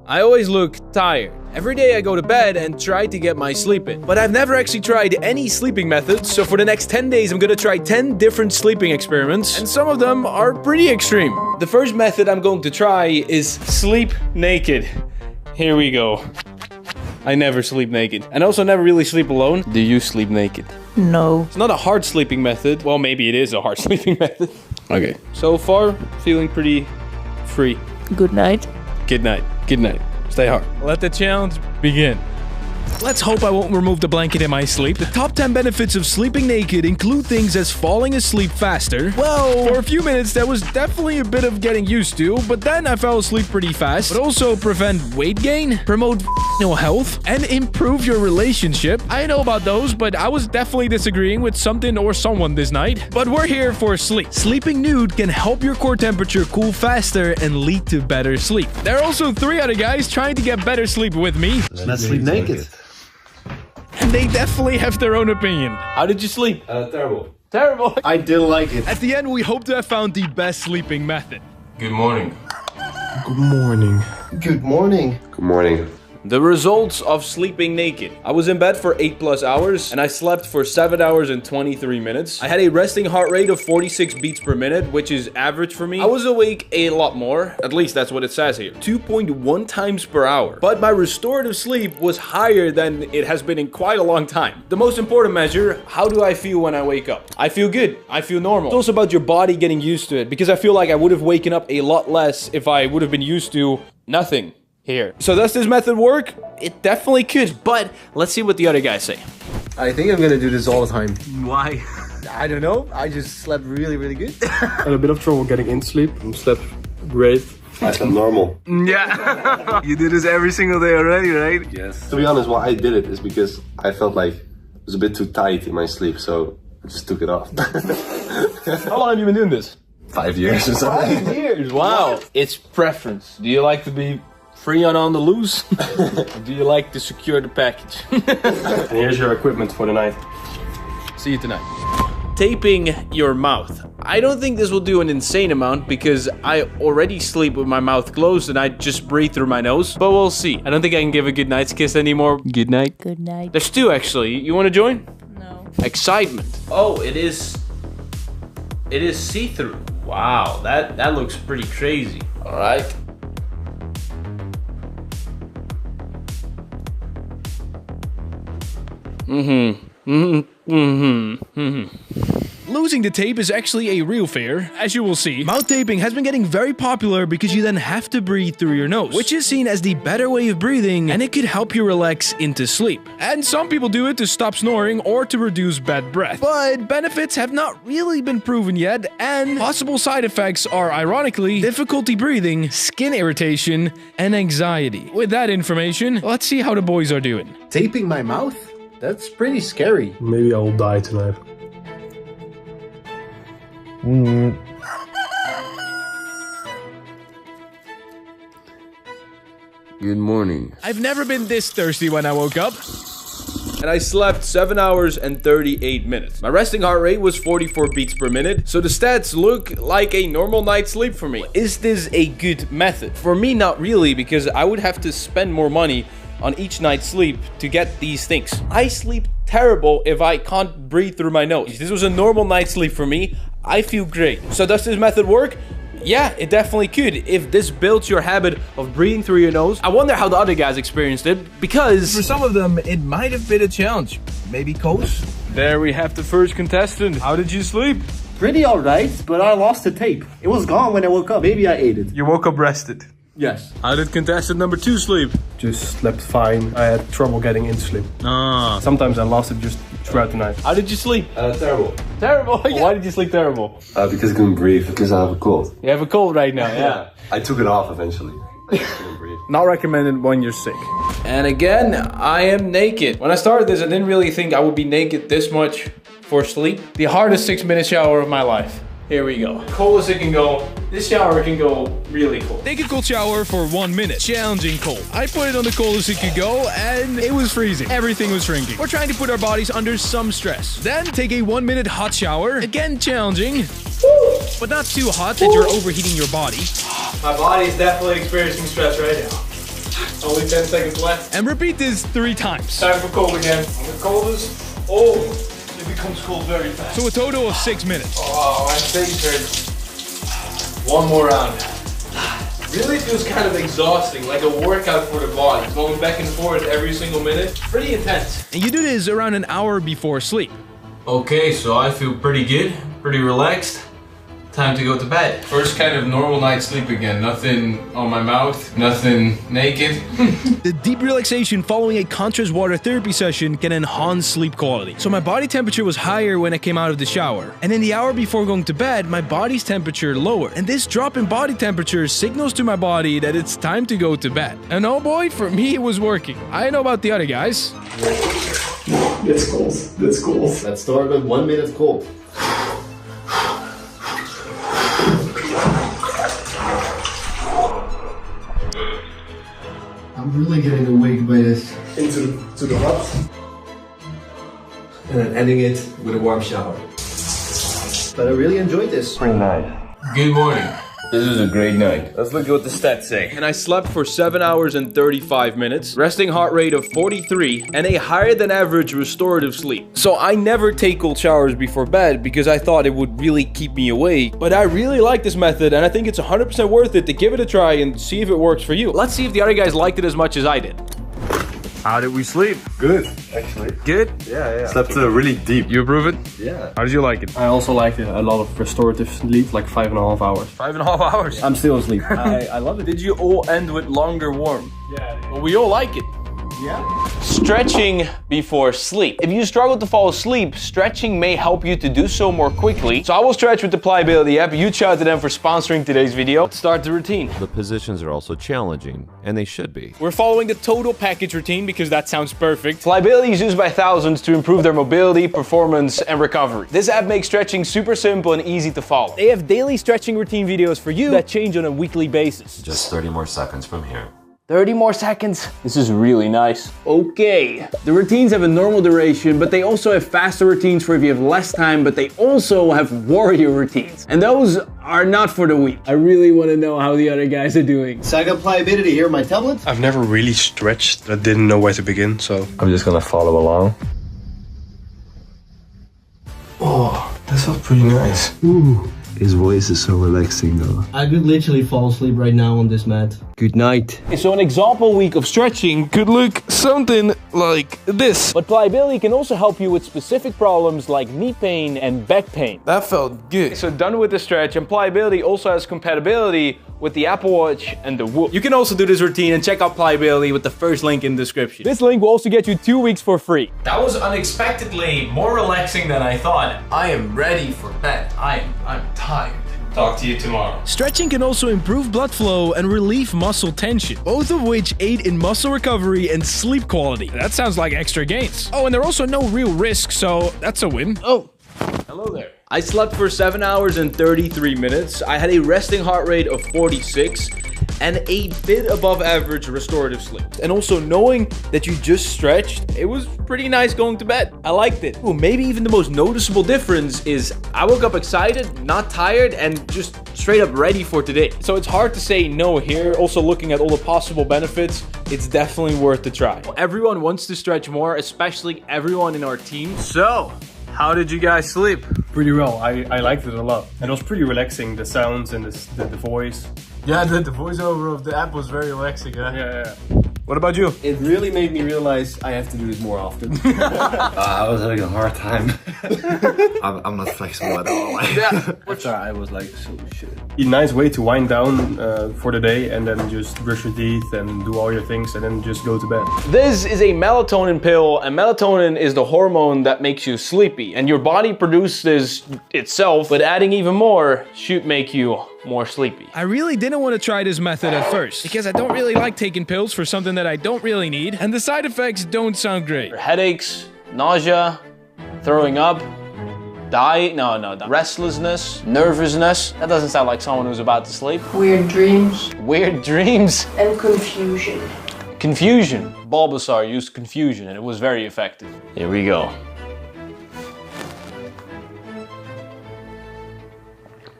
I always look tired. Every day I go to bed and try to get my sleep in. But I've never actually tried any sleeping methods, so for the next 10 days I'm gonna try 10 different sleeping experiments, and some of them are pretty extreme. The first method I'm going to try is sleep naked. Here we go. I never sleep naked. And also never really sleep alone. Do you sleep naked? No. It's not a hard sleeping method. Well, maybe it is a hard sleeping method. Okay. So far, feeling pretty free. Good night. Good night. Good night. Stay hard. Let the challenge begin. Let's hope I won't remove the blanket in my sleep. The top 10 benefits of sleeping naked include things as falling asleep faster. Well, for a few minutes that was definitely a bit of getting used to, but then I fell asleep pretty fast. But also prevent weight gain, promote health, and improve your relationship. I know about those, but I was definitely disagreeing with something or someone this night. But we're here for sleep. Sleeping nude can help your core temperature cool faster and lead to better sleep. There are also 3 other guys trying to get better sleep with me. Let's sleep naked. And they definitely have their own opinion. How did you sleep? Terrible. Terrible. I didn't like it. At the end, we hope to have found the best sleeping method. Good morning. Good morning. Good morning. Good morning. The results of sleeping naked. I was in bed for 8+ hours and I slept for 7 hours and 23 minutes. I had a resting heart rate of 46 beats per minute, which is average for me. I was awake a lot more, at least that's what it says here, 2.1 times per hour. But my restorative sleep was higher than it has been in quite a long time. The most important measure, how do I feel when I wake up? I feel good. I feel normal. It's also about your body getting used to it, because I feel like I would have waken up a lot less if I would have been used to nothing here. So does this method work? It definitely could, but let's see what the other guys say. I think I'm gonna do this all the time. Why? I don't know. I just slept really, really good. I had a bit of trouble getting in sleep. Slept great. I slept normal. Yeah. You do this every single day already, right? Yes. To be honest, why I did it is because I felt like it was a bit too tight in my sleep, so I just took it off. How long have you been doing this? 5 years or something. 5 years, wow. It's preference. Do you like to be free on the loose? Or do you like to secure the package? And here's your equipment for the night. See you tonight. Taping your mouth. I don't think this will do an insane amount because I already sleep with my mouth closed and I just breathe through my nose. But we'll see. I don't think I can give a good night's kiss anymore. Good night. Good night. There's 2 actually. You want to join? No. Excitement. Oh, it is see-through. Wow, that looks pretty crazy. All right. Losing the tape is actually a real fear. As you will see, mouth taping has been getting very popular because you then have to breathe through your nose, which is seen as the better way of breathing, and it could help you relax into sleep. And some people do it to stop snoring or to reduce bad breath. But benefits have not really been proven yet, and possible side effects are, ironically, difficulty breathing, skin irritation, and anxiety. With that information, let's see how the boys are doing. Taping my mouth? That's pretty scary. Maybe I will die tonight. Good morning. I've never been this thirsty when I woke up. And I slept 7 hours and 38 minutes. My resting heart rate was 44 beats per minute, so the stats look like a normal night's sleep for me. Is this a good method? For me, not really, because I would have to spend more money on each night's sleep to get these things. I sleep terrible if I can't breathe through my nose. This was a normal night's sleep for me. I feel great. So does this method work? Yeah, it definitely could. If this builds your habit of breathing through your nose. I wonder how the other guys experienced it, because for some of them, it might have been a challenge. Maybe Coach? There we have the first contestant. How did you sleep? Pretty alright, but I lost the tape. It was gone when I woke up. Maybe I ate it. You woke up rested. Yes. How did contestant number 2 sleep? Just slept fine. I had trouble getting in sleep. Sometimes I lost it just throughout the night. How did you sleep? Terrible. Terrible? Yeah. Why did you sleep terrible? Because I couldn't breathe, because I have a cold. You have a cold right now, yeah. I took it off eventually. I couldn't breathe. Not recommended when you're sick. And again, I am naked. When I started this, I didn't really think I would be naked this much for sleep. The hardest 6-minute shower of my life. Here we go. Cold as it can go. This shower can go really cold. Take a cold shower for 1 minute. Challenging cold. I put it on the coldest it could go and it was freezing. Everything was shrinking. We're trying to put our bodies under some stress. Then take a 1 minute hot shower. Again challenging. But not too hot that you're overheating your body. My body is definitely experiencing stress right now. Only 10 seconds left. And repeat this 3 times. Time for cold again. On the coldest. Oh, it becomes cold very fast. So a total of 6 minutes. Oh, my face hurts. One more round. Really feels kind of exhausting, like a workout for the body. Going back and forth every single minute. Pretty intense. And you do this around an hour before sleep. Okay, so I feel pretty good, pretty relaxed. Time to go to bed. First kind of normal night's sleep again. Nothing on my mouth, nothing naked. The deep relaxation following a contrast water therapy session can enhance sleep quality. So my body temperature was higher when I came out of the shower. And in the hour before going to bed, my body's temperature lowered. And this drop in body temperature signals to my body that it's time to go to bed. And oh boy, for me it was working. I don't know about the other guys. It's cold. It's cold. Let's start with 1 minute cold. I'm really getting awake by this. Into the hot. And then ending it with a warm shower. But I really enjoyed this. Pretty nice. Good morning. This is a great night. Let's look at what the stats say. And I slept for 7 hours and 35 minutes, resting heart rate of 43, and a higher than average restorative sleep. So I never take cold showers before bed because I thought it would really keep me awake. But I really like this method, and I think it's 100% worth it to give it a try and see if it works for you. Let's see if the other guys liked it as much as I did. How did we sleep? Good, actually. Good? Yeah. Slept really deep. You approve it? Yeah. How did you like it? I also liked it. A lot of restorative sleep, like 5.5 hours. 5.5 hours. I'm still asleep. I love it. Did you all end with longer warm? Yeah. Well, we all like it. Yeah. Stretching before sleep. If you struggle to fall asleep, stretching may help you to do so more quickly. So I will stretch with the Pliability app. Huge shout out to them for sponsoring today's video. Let's start the routine. The positions are also challenging, and they should be. We're following the total package routine because that sounds perfect. Pliability is used by thousands to improve their mobility, performance, and recovery. This app makes stretching super simple and easy to follow. They have daily stretching routine videos for you that change on a weekly basis. Just 30 more seconds from here. 30 more seconds. This is really nice. Okay. The routines have a normal duration, but they also have faster routines for if you have less time, but they also have warrior routines. And those are not for the weak. I really want to know how the other guys are doing. So I got Pliability here on my tablet. I've never really stretched. I didn't know where to begin, so. I'm just gonna follow along. Oh, that felt pretty nice. Ooh. His voice is so relaxing though. I could literally fall asleep right now on this mat. Good night. So an example week of stretching could look something like this. But Pliability can also help you with specific problems like knee pain and back pain. That felt good. So done with the stretch, and Pliability also has compatibility with the Apple Watch and the Whoop. You can also do this routine and check out Pliability with the first link in the description. This link will also get you 2 weeks for free. That was unexpectedly more relaxing than I thought. I am ready for bed. I'm tired. Talk to you tomorrow. Stretching can also improve blood flow and relieve muscle tension, both of which aid in muscle recovery and sleep quality. That sounds like extra gains. Oh, and there are also no real risks, so that's a win. Oh, hello there. I slept for 7 hours and 33 minutes. I had a resting heart rate of 46 and a bit above average restorative sleep. And also knowing that you just stretched, it was pretty nice going to bed. I liked it. Ooh, maybe even the most noticeable difference is I woke up excited, not tired, and just straight up ready for today. So it's hard to say no here. Also looking at all the possible benefits, it's definitely worth the try. Everyone wants to stretch more, especially everyone in our team. So, how did you guys sleep? Pretty well. I liked it a lot. And it was pretty relaxing, the sounds and the voice. Yeah, the voiceover of the app was very relaxing, huh? Yeah. What about you? It really made me realize I have to do this more often. I was having a hard time. I'm not flexible at all. I was like, so shit. A nice way to wind down for the day and then just brush your teeth and do all your things and then just go to bed. This is a melatonin pill, and melatonin is the hormone that makes you sleepy. And your body produces itself, but adding even more should make you more sleepy. I really didn't want to try this method at first because I don't really like taking pills for something that I don't really need, and the side effects don't sound great. Headaches, nausea, throwing up, restlessness, nervousness. That doesn't sound like someone who's about to sleep. Weird dreams. Weird dreams. And confusion. Confusion. Bulbasaur used confusion and it was very effective. Here we go.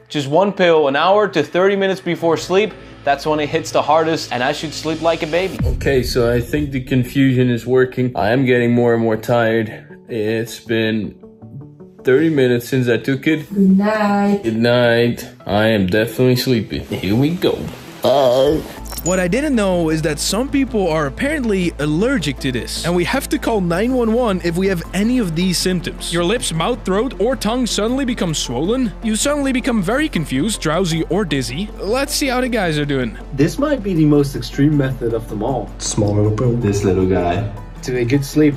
Just one pill, an hour to 30 minutes before sleep. that's when it hits the hardest and I should sleep like a baby. Okay, so I think the confusion is working. I am getting more and more tired. It's been 30 minutes since I took it. Good night. Good night. I am definitely sleepy. Here we go. What I didn't know is that some people are apparently allergic to this, and we have to call 911 if we have any of these symptoms. Your lips, mouth, throat, or tongue suddenly become swollen. You suddenly become very confused, drowsy, or dizzy. Let's see how the guys are doing. This might be the most extreme method of them all. Small little pill. This little guy. To a good sleep.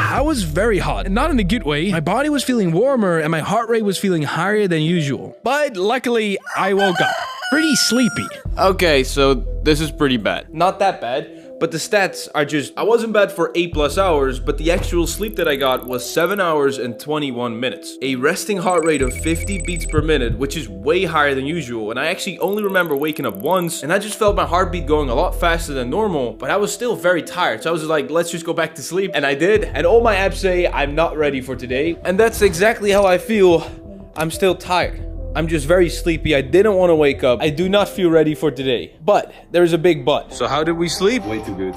I was very hot, and not in a good way. My body was feeling warmer, and my heart rate was feeling higher than usual. But luckily, I woke up pretty sleepy. Okay, so this is pretty bad. Not that bad, but the stats are just... I wasn't bad for 8+ hours, but the actual sleep that I got was 7 hours and 21 minutes. A resting heart rate of 50 beats per minute, which is way higher than usual, and I actually only remember waking up once, and I just felt my heartbeat going a lot faster than normal, but I was still very tired, so I was just like, let's just go back to sleep, and I did, and all my apps say I'm not ready for today, and that's exactly how I feel. I'm still tired. I'm just very sleepy. I didn't want to wake up. I do not feel ready for today. But there's a big but. So how did we sleep? Way too good.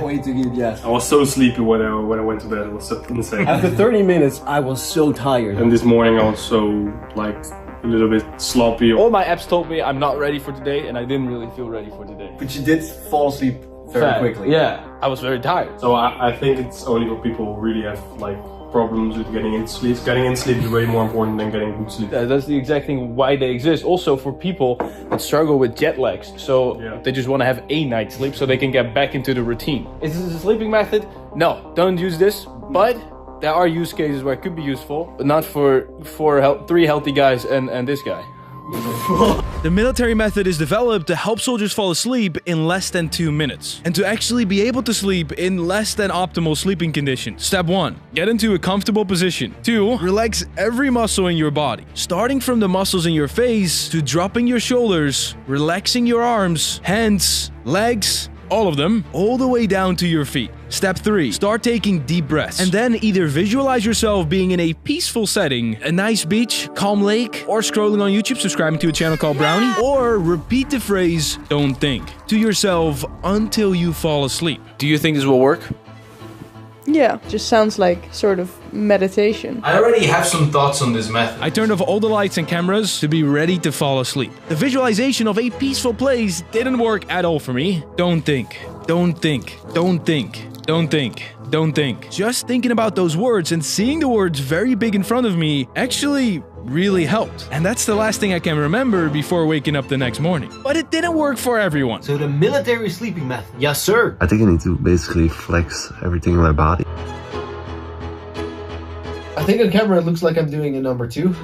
Way too good, yes. I was so sleepy when I went to bed. It was so insane. After 30 minutes, I was so tired. And this morning I was so like a little bit sloppy. All my apps told me I'm not ready for today, and I didn't really feel ready for today. But you did fall asleep very quickly. Yeah, I was very tired. So I think it's only for people who really have like problems with getting into sleep. Getting into sleep is way more important than getting good sleep. That's the exact thing why they exist. Also for people that struggle with jet lags. So they just want to have a night's sleep so they can get back into the routine. Is this a sleeping method? No, don't use this. But there are use cases where it could be useful, but not for 3 healthy guys and this guy. The military method is developed to help soldiers fall asleep in less than 2 minutes, and to actually be able to sleep in less than optimal sleeping conditions. Step 1. Get into a comfortable position. 2. Relax every muscle in your body, starting from the muscles in your face to dropping your shoulders, relaxing your arms, hands, legs, all of them, all the way down to your feet. Step 3. Start taking deep breaths, and then either visualize yourself being in a peaceful setting, a nice beach, calm lake, or scrolling on YouTube, subscribing to a channel called Brownie, or repeat the phrase, don't think, to yourself until you fall asleep. Do you think this will work? Yeah, just sounds like sort of meditation. I already have some thoughts on this method. I turned off all the lights and cameras to be ready to fall asleep. The visualization of a peaceful place didn't work at all for me. Don't think, don't think, don't think, don't think, don't think. Just thinking about those words and seeing the words very big in front of me actually really helped. And that's the last thing I can remember before waking up the next morning. But it didn't work for everyone. So the military sleeping method. Yes, sir. I think I need to basically flex everything in my body. I think on camera it looks like I'm doing a number 2.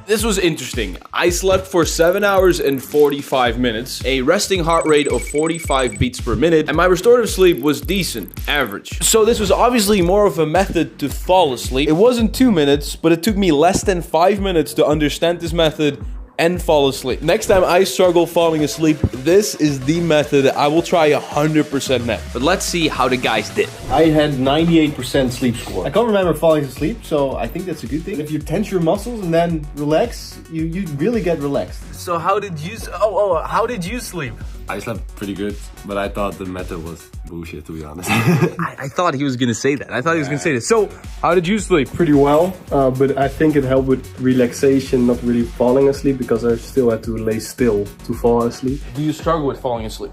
This was interesting. I slept for 7 hours and 45 minutes, a resting heart rate of 45 beats per minute, and my restorative sleep was decent, average. So this was obviously more of a method to fall asleep. It wasn't 2 minutes, but it took me less than 5 minutes to understand this method and fall asleep. Next time I struggle falling asleep, this is the method I will try 100% next. But let's see how the guys did. I had 98% sleep score. I can't remember falling asleep, so I think that's a good thing. If you tense your muscles and then relax, you really get relaxed. So how did you how did you sleep? I slept pretty good, but I thought the method was bullshit, to be honest. I thought he was gonna say that. I thought he was gonna say this. So, how did you sleep? Pretty well, but I think it helped with relaxation, not really falling asleep, because I still had to lay still to fall asleep. Do you struggle with falling asleep?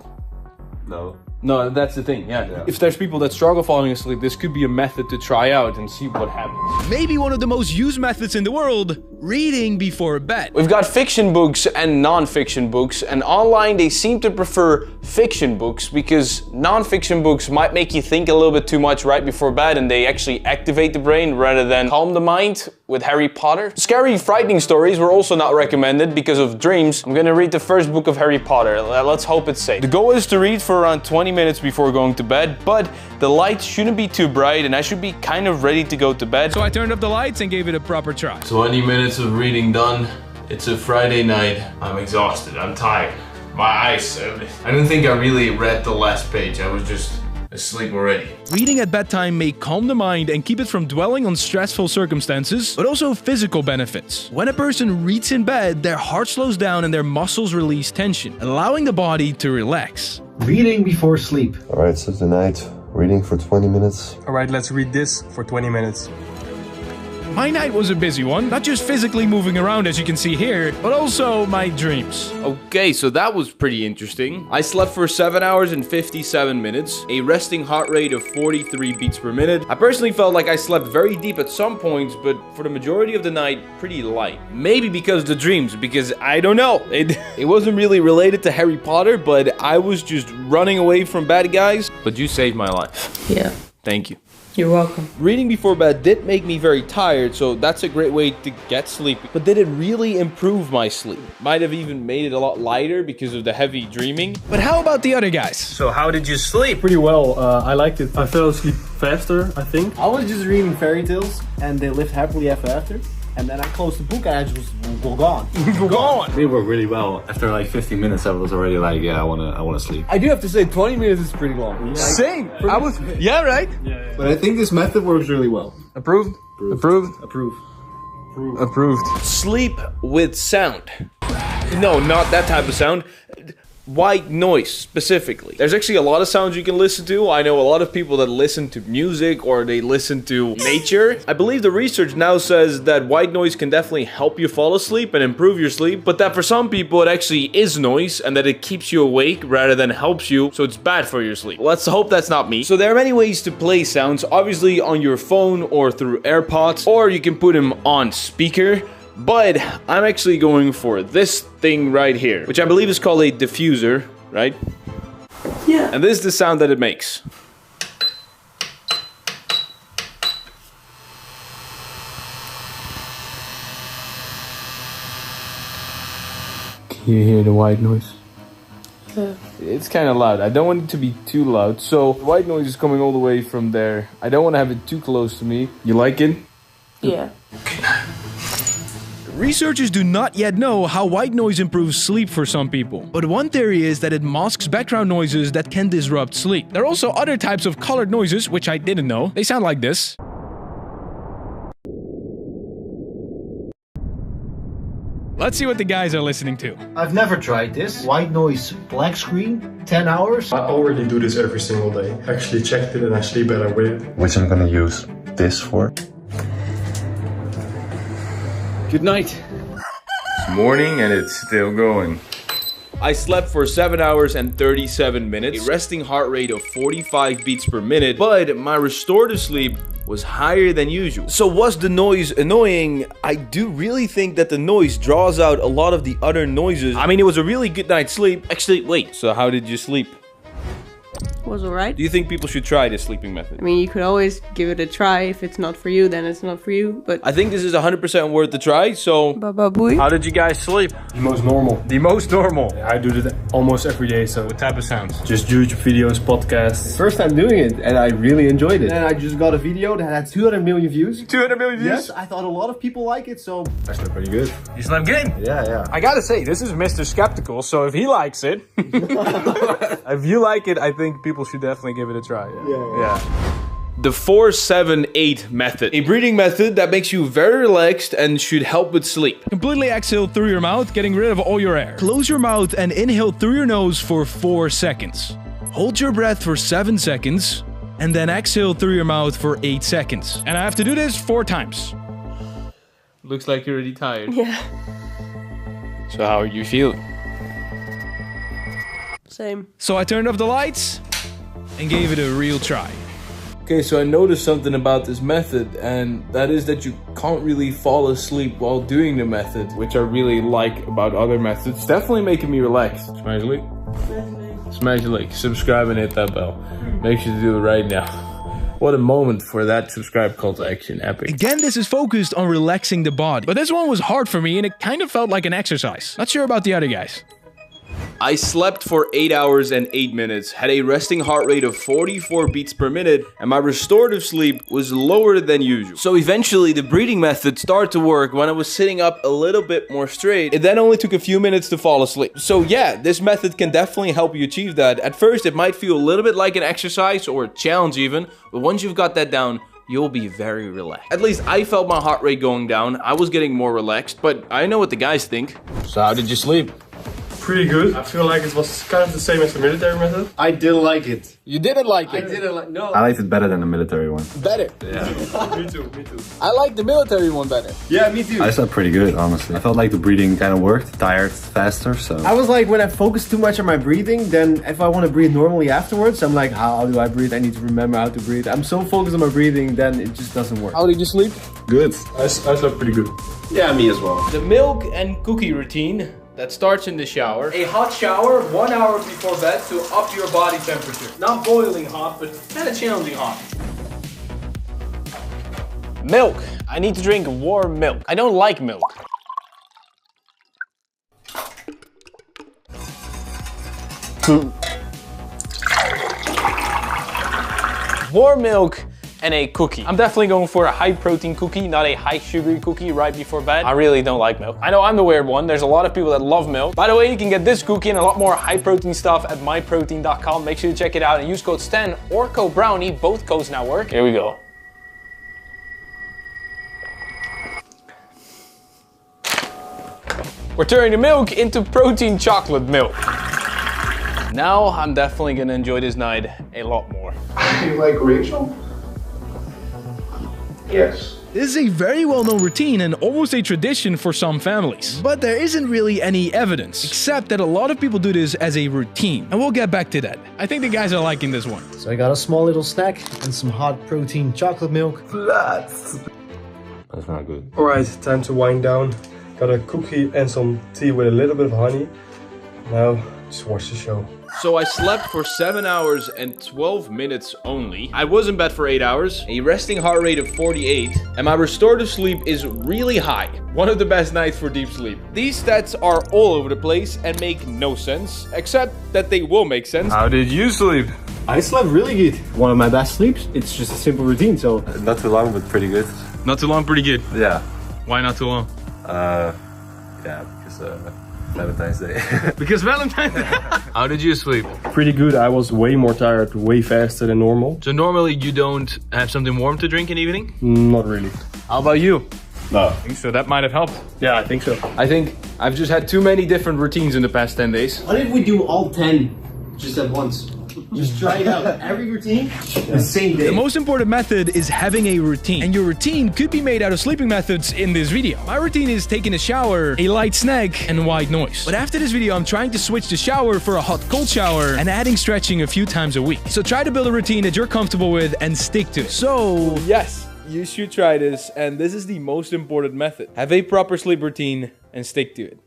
No. No, that's the thing, yeah. If there's people that struggle falling asleep, this could be a method to try out and see what happens. Maybe one of the most used methods in the world, reading before bed. We've got fiction books and non-fiction books, and online they seem to prefer fiction books because non-fiction books might make you think a little bit too much right before bed, and they actually activate the brain rather than calm the mind with Harry Potter. Scary, frightening stories were also not recommended because of dreams. I'm gonna read the first book of Harry Potter. Let's hope it's safe. The goal is to read for around 20 minutes before going to bed, but the lights shouldn't be too bright and I should be kind of ready to go to bed. So I turned up the lights and gave it a proper try. 20 minutes of reading done. It's a Friday night. I'm exhausted. I'm tired. My eyes. I don't think I really read the last page. I was just asleep already. Reading at bedtime may calm the mind and keep it from dwelling on stressful circumstances, but also physical benefits. When a person reads in bed, their heart slows down and their muscles release tension, allowing the body to relax. Reading before sleep. Alright, so tonight, reading for 20 minutes. Alright, let's read this for 20 minutes. My night was a busy one, not just physically moving around as you can see here, but also my dreams. Okay, so that was pretty interesting. I slept for 7 hours and 57 minutes, a resting heart rate of 43 beats per minute. I personally felt like I slept very deep at some points, but for the majority of the night, pretty light. Maybe because of the dreams, because I don't know. It wasn't really related to Harry Potter, but I was just running away from bad guys. But you saved my life. Yeah. Thank you. You're welcome. Reading before bed did make me very tired, so that's a great way to get sleepy. But did it really improve my sleep? Might have even made it a lot lighter because of the heavy dreaming. But how about the other guys? So how did you sleep? Pretty well. I liked it. I fell asleep faster, I think. I was just reading fairy tales and they lived happily ever after. And then I closed the book and I just was gone. Gone! We worked really well. After like 15 minutes, I was already like, yeah, I wanna sleep. I do have to say 20 minutes is pretty long. Yeah. Same! I was... Yeah, right? But I think this method works really well. Approved? Approved? Approved. Sleep with sound. No, not that type of sound. White noise, specifically. There's actually a lot of sounds you can listen to. I know a lot of people that listen to music or they listen to nature. I believe the research now says that white noise can definitely help you fall asleep and improve your sleep, but that for some people it actually is noise and that it keeps you awake rather than helps you, so it's bad for your sleep. Let's hope that's not me. So there are many ways to play sounds, obviously on your phone or through AirPods, or you can put them on speaker. But I'm actually going for this thing right here, which I believe is called a diffuser, right? Yeah. And this is the sound that it makes. Can you hear the white noise? Yeah. It's kind of loud. I don't want it to be too loud. So the white noise is coming all the way from there. I don't want to have it too close to me. You like it? Yeah. Researchers do not yet know how white noise improves sleep for some people, but one theory is that it masks background noises that can disrupt sleep. There are also other types of colored noises, which I didn't know. They sound like this. Let's see what the guys are listening to. I've never tried this. White noise, black screen, 10 hours. I already do this every single day. I actually checked it and I sleep better with it. Which I'm gonna use this for. Good night. It's morning and it's still going. I slept for 7 hours and 37 minutes, a resting heart rate of 45 beats per minute, but my restorative sleep was higher than usual. So was the noise annoying? I do really think that the noise draws out a lot of the other noises. I mean, it was a really good night's sleep. Actually, wait, so how did you sleep? Was alright. Do you think people should try this sleeping method? I mean, you could always give it a try. If it's not for you, then it's not for you. But I think this is 100% worth the try, so... Baba booey. How did you guys sleep? The most normal. The most normal. I do that almost every day, so What type of sounds? just YouTube videos, podcasts. First time doing it and I really enjoyed it. And I just got a video that had 200 million views. 200 million views? Yes, I thought a lot of people like it, so I slept pretty good. You slept good? Yeah. I gotta say, this is Mr. Skeptical, so if he likes it, if you like it, I think people should definitely give it a try. Yeah. The 4-7-8 method. A breathing method that makes you very relaxed and should help with sleep. Completely exhale through your mouth, getting rid of all your air. Close your mouth and inhale through your nose for 4 seconds. Hold your breath for 7 seconds, and then exhale through your mouth for 8 seconds. And I have to do this 4 times. Looks like you're already tired. Yeah. So how are you feeling? Same. So I turned off the lights and gave it a real try. Okay, so I noticed something about this method, and that is that you can't really fall asleep while doing the method, which I really like about other methods. It's definitely making me relax. Smash a like. Smash a like. Subscribe and hit that bell. Make sure to do it right now. What a moment for that subscribe call to action. Epic. Again, this is focused on relaxing the body. But this one was hard for me and it kind of felt like an exercise. Not sure about the other guys. I slept for 8 hours and 8 minutes, had a resting heart rate of 44 beats per minute, and my restorative sleep was lower than usual. So eventually the breathing method started to work when I was sitting up a little bit more straight. It then only took a few minutes to fall asleep. So yeah, this method can definitely help you achieve that. At first it might feel a little bit like an exercise or a challenge even, but once you've got that down, you'll be very relaxed. At least I felt my heart rate going down. I was getting more relaxed, but I know what the guys think. So how did you sleep? Pretty good. I feel like it was kind of the same as the military method. I didn't like it. You didn't like it? I didn't like, no. I liked it better than the military one. Better? Yeah. Me too. I like the military one better. Yeah, me too. I slept pretty good, honestly. I felt like the breathing kind of worked, tired faster, so. I was like, when I focus too much on my breathing, then if I want to breathe normally afterwards, I'm like, how do I breathe? I need to remember how to breathe. I'm so focused on my breathing, then it just doesn't work. How did you sleep? Good. I slept pretty good. Yeah, me as well. The milk and cookie routine that starts in the shower. A hot shower 1 hour before bed to up your body temperature. Not boiling hot, but kind of challenging hot. Milk. I need to drink warm milk. I don't like milk. Warm milk and a cookie. I'm definitely going for a high protein cookie, not a high sugary cookie right before bed. I really don't like milk. I know I'm the weird one. There's a lot of people that love milk. By the way, you can get this cookie and a lot more high protein stuff at myprotein.com. Make sure to check it out and use code STAN or code BROWNIE. Both codes now work. Here we go. We're turning the milk into protein chocolate milk. Now I'm definitely gonna enjoy this night a lot more. You like Rachel? Yes. This is a very well-known routine and almost a tradition for some families. But there isn't really any evidence, except that a lot of people do this as a routine. And we'll get back to that. I think the guys are liking this one. So I got a small little snack and some hot protein chocolate milk. That's not good. Alright, time to wind down. Got a cookie and some tea with a little bit of honey. Now, just watch the show. So I slept for 7 hours and 12 minutes only. I was in bed for 8 hours, a resting heart rate of 48, and my restorative sleep is really high. One of the best nights for deep sleep. These stats are all over the place and make no sense, except that they will make sense. How did you sleep? I slept really good. One of my best sleeps. It's just a simple routine, so. Not too long, but pretty good. Not too long, pretty good. Yeah. Why not too long? Yeah, because Valentine's Day. Because Valentine's Day. How did you sleep? Pretty good. I was way more tired, way faster than normal. So normally you don't have something warm to drink in the evening? Not really. How about you? No. So that might have helped. Yeah, I think so. I think I've just had too many different routines in the past 10 days. What if we do all 10 just at once? Just try it out. Every routine, the same day. The most important method is having a routine. And your routine could be made out of sleeping methods in this video. My routine is taking a shower, a light snack, and white noise. But after this video, I'm trying to switch the shower for a hot-cold shower and adding stretching a few times a week. So try to build a routine that you're comfortable with and stick to it. So, yes, you should try this. And this is the most important method. Have a proper sleep routine and stick to it.